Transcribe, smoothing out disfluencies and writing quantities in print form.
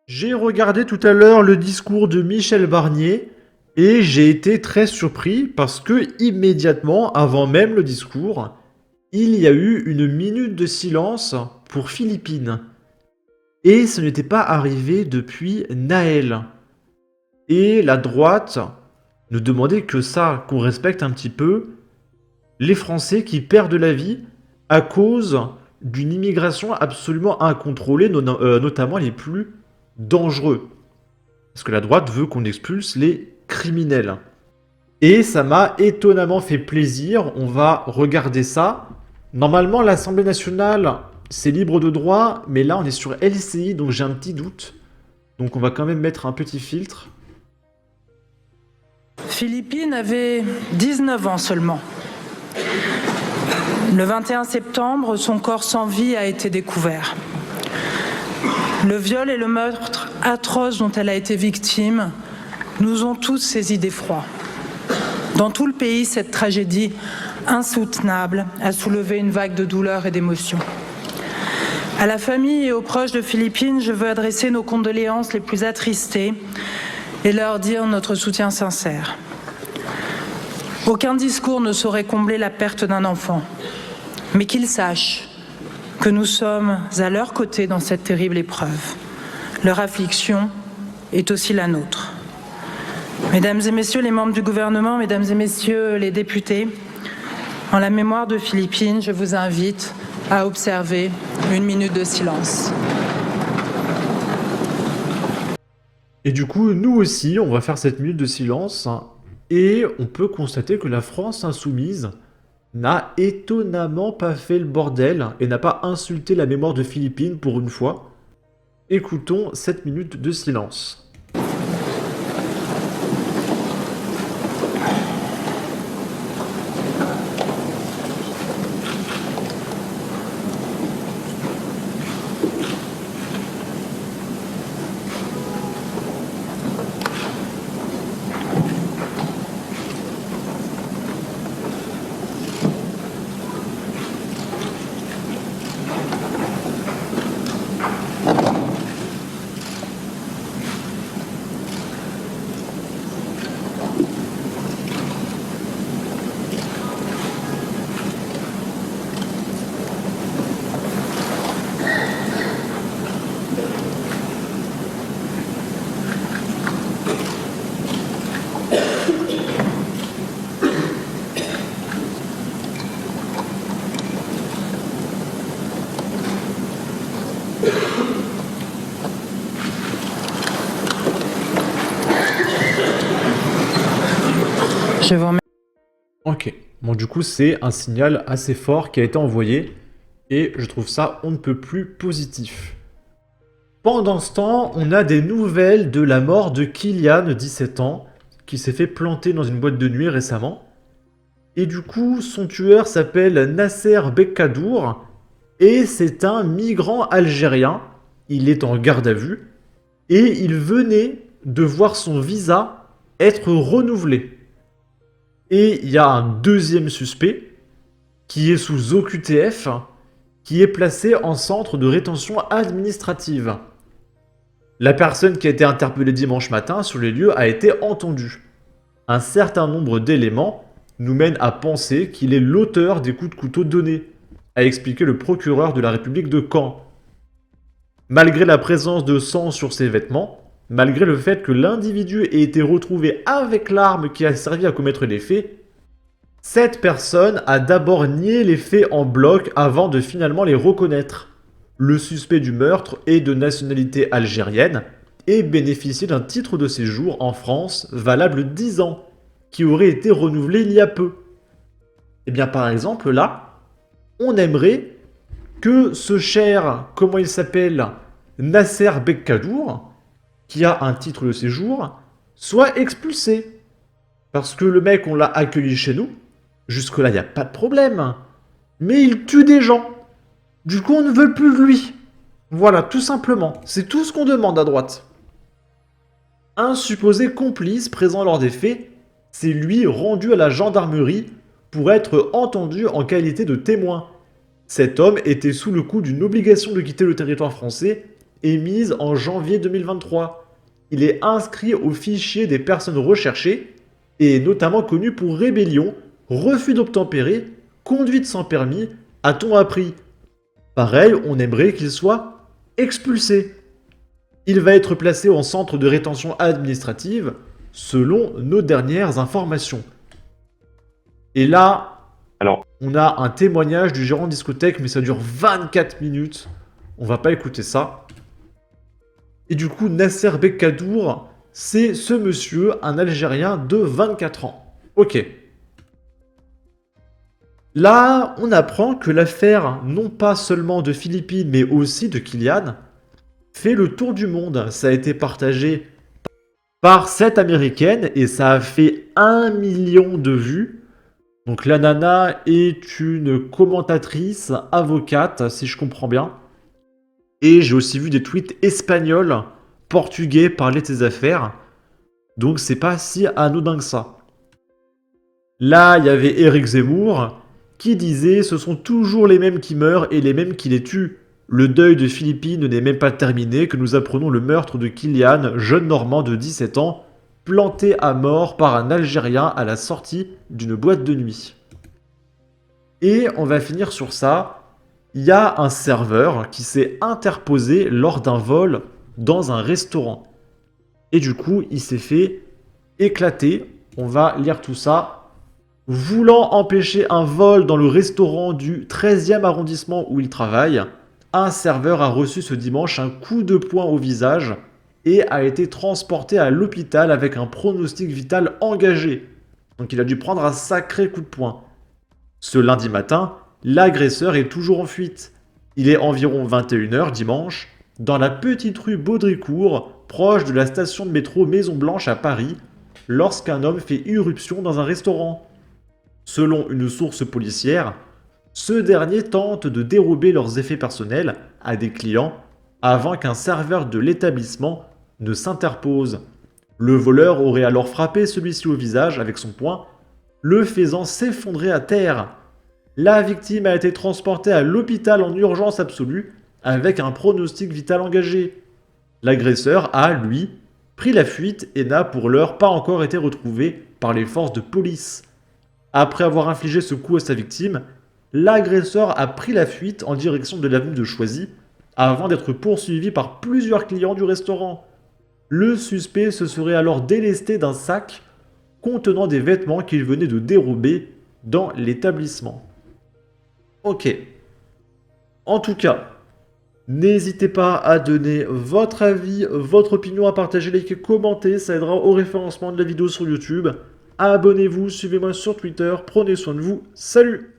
J'ai regardé tout à l'heure le discours de Michel Barnier et j'ai été très surpris parce que immédiatement avant même le discours, il y a eu une minute de silence pour Philippines. Et ce n'était pas arrivé depuis Naël. Et la droite ne demandait que ça, qu'on respecte un petit peu les Français qui perdent la vie à cause d'une immigration absolument incontrôlée, notamment les plus dangereux. Parce que la droite veut qu'on expulse les criminels. Et ça m'a étonnamment fait plaisir. On va regarder ça. Normalement, l'Assemblée nationale, c'est libre de droit, mais là, on est sur LCI, donc j'ai un petit doute. Donc on va quand même mettre un petit filtre. Philippine avait 19 ans seulement. Le 21 septembre, son corps sans vie a été découvert. Le viol et le meurtre atroce dont elle a été victime nous ont tous saisis d'effroi. Dans tout le pays, cette tragédie insoutenable a soulevé une vague de douleur et d'émotion. À la famille et aux proches de Philippine, je veux adresser nos condoléances les plus attristées et leur dire notre soutien sincère. Aucun discours ne saurait combler la perte d'un enfant, mais qu'ils sachent que nous sommes à leur côté dans cette terrible épreuve. Leur affliction est aussi la nôtre. Mesdames et messieurs les membres du gouvernement, mesdames et messieurs les députés, en la mémoire de Philippine, je vous invite à observer une minute de silence. Et du coup, nous aussi, on va faire cette minute de silence. Et on peut constater que la France insoumise n'a étonnamment pas fait le bordel et n'a pas insulté la mémoire de Philippine pour une fois. Écoutons cette minute de silence. Je vous remercie. Ok, bon du coup c'est un signal assez fort qui a été envoyé et je trouve ça on ne peut plus positif. Pendant ce temps, on a des nouvelles de la mort de Kylian, 17 ans, qui s'est fait planter dans une boîte de nuit récemment. Et du coup, son tueur s'appelle Nasser Bekkadour et c'est un migrant algérien. Il est en garde à vue et il venait de voir son visa être renouvelé. Et il y a un deuxième suspect qui est sous OQTF, qui est placé en centre de rétention administrative. La personne qui a été interpellée dimanche matin sur les lieux a été entendue. Un certain nombre d'éléments nous mènent à penser qu'il est l'auteur des coups de couteau donnés, a expliqué le procureur de la République de Caen. Malgré la présence de sang sur ses vêtements, malgré le fait que l'individu ait été retrouvé avec l'arme qui a servi à commettre les faits, cette personne a d'abord nié les faits en bloc avant de finalement les reconnaître. Le suspect du meurtre est de nationalité algérienne et bénéficie d'un titre de séjour en France valable 10 ans, qui aurait été renouvelé il y a peu. Et bien par exemple là, on aimerait que ce cher, comment il s'appelle, Nasser Bekkadour, qui a un titre de séjour, soit expulsé. Parce que le mec, on l'a accueilli chez nous, jusque-là, il n'y a pas de problème. Mais il tue des gens. Du coup, on ne veut plus de lui. Voilà, tout simplement. C'est tout ce qu'on demande à droite. Un supposé complice présent lors des faits s'est lui rendu à la gendarmerie pour être entendu en qualité de témoin. Cet homme était sous le coup d'une obligation de quitter le territoire français émise en janvier 2023. Il est inscrit au fichier des personnes recherchées et est notamment connu pour rébellion, refus d'obtempérer, conduite sans permis, a-t-on appris. Pareil, on aimerait qu'il soit expulsé. Il va être placé en centre de rétention administrative selon nos dernières informations. Et là, Alors, on a un témoignage du gérant de discothèque, mais ça dure 24 minutes. On va pas écouter ça. Et du coup, Nasser Bekkadour, c'est ce monsieur, un Algérien de 24 ans. Ok. Là, on apprend que l'affaire, non pas seulement de Philippines, mais aussi de Kylian, fait le tour du monde. Ça a été partagé par cette américaine et ça a fait 1 million de vues. Donc la nana est une commentatrice, avocate, si je comprends bien. Et j'ai aussi vu des tweets espagnols, portugais parler de ses affaires. Donc c'est pas si anodin que ça. Là, il y avait Éric Zemmour qui disait « Ce sont toujours les mêmes qui meurent et les mêmes qui les tuent. Le deuil de Philippines n'est même pas terminé que nous apprenons le meurtre de Kylian, jeune Normand de 17 ans, planté à mort par un Algérien à la sortie d'une boîte de nuit. » Et on va finir sur ça. Il y a un serveur qui s'est interposé lors d'un vol dans un restaurant. Et du coup, il s'est fait éclater. On va lire tout ça. Voulant empêcher un vol dans le restaurant du 13e arrondissement où il travaille, un serveur a reçu ce dimanche un coup de poing au visage et a été transporté à l'hôpital avec un pronostic vital engagé. Donc il a dû prendre un sacré coup de poing. Ce lundi matin, l'agresseur est toujours en fuite. Il est environ 21h dimanche, dans la petite rue Baudricourt, proche de la station de métro Maison-Blanche à Paris, lorsqu'un homme fait irruption dans un restaurant. Selon une source policière, ce dernier tente de dérober leurs effets personnels à des clients avant qu'un serveur de l'établissement ne s'interpose. Le voleur aurait alors frappé celui-ci au visage avec son poing, le faisant s'effondrer à terre. La victime a été transportée à l'hôpital en urgence absolue avec un pronostic vital engagé. L'agresseur a, lui, pris la fuite et n'a pour l'heure pas encore été retrouvé par les forces de police. Après avoir infligé ce coup à sa victime, l'agresseur a pris la fuite en direction de l'avenue de Choisy avant d'être poursuivi par plusieurs clients du restaurant. Le suspect se serait alors délesté d'un sac contenant des vêtements qu'il venait de dérober dans l'établissement. Ok. En tout cas, n'hésitez pas à donner votre avis, votre opinion, à partager, liker, commenter, ça aidera au référencement de la vidéo sur YouTube. Abonnez-vous, suivez-moi sur Twitter, prenez soin de vous, salut!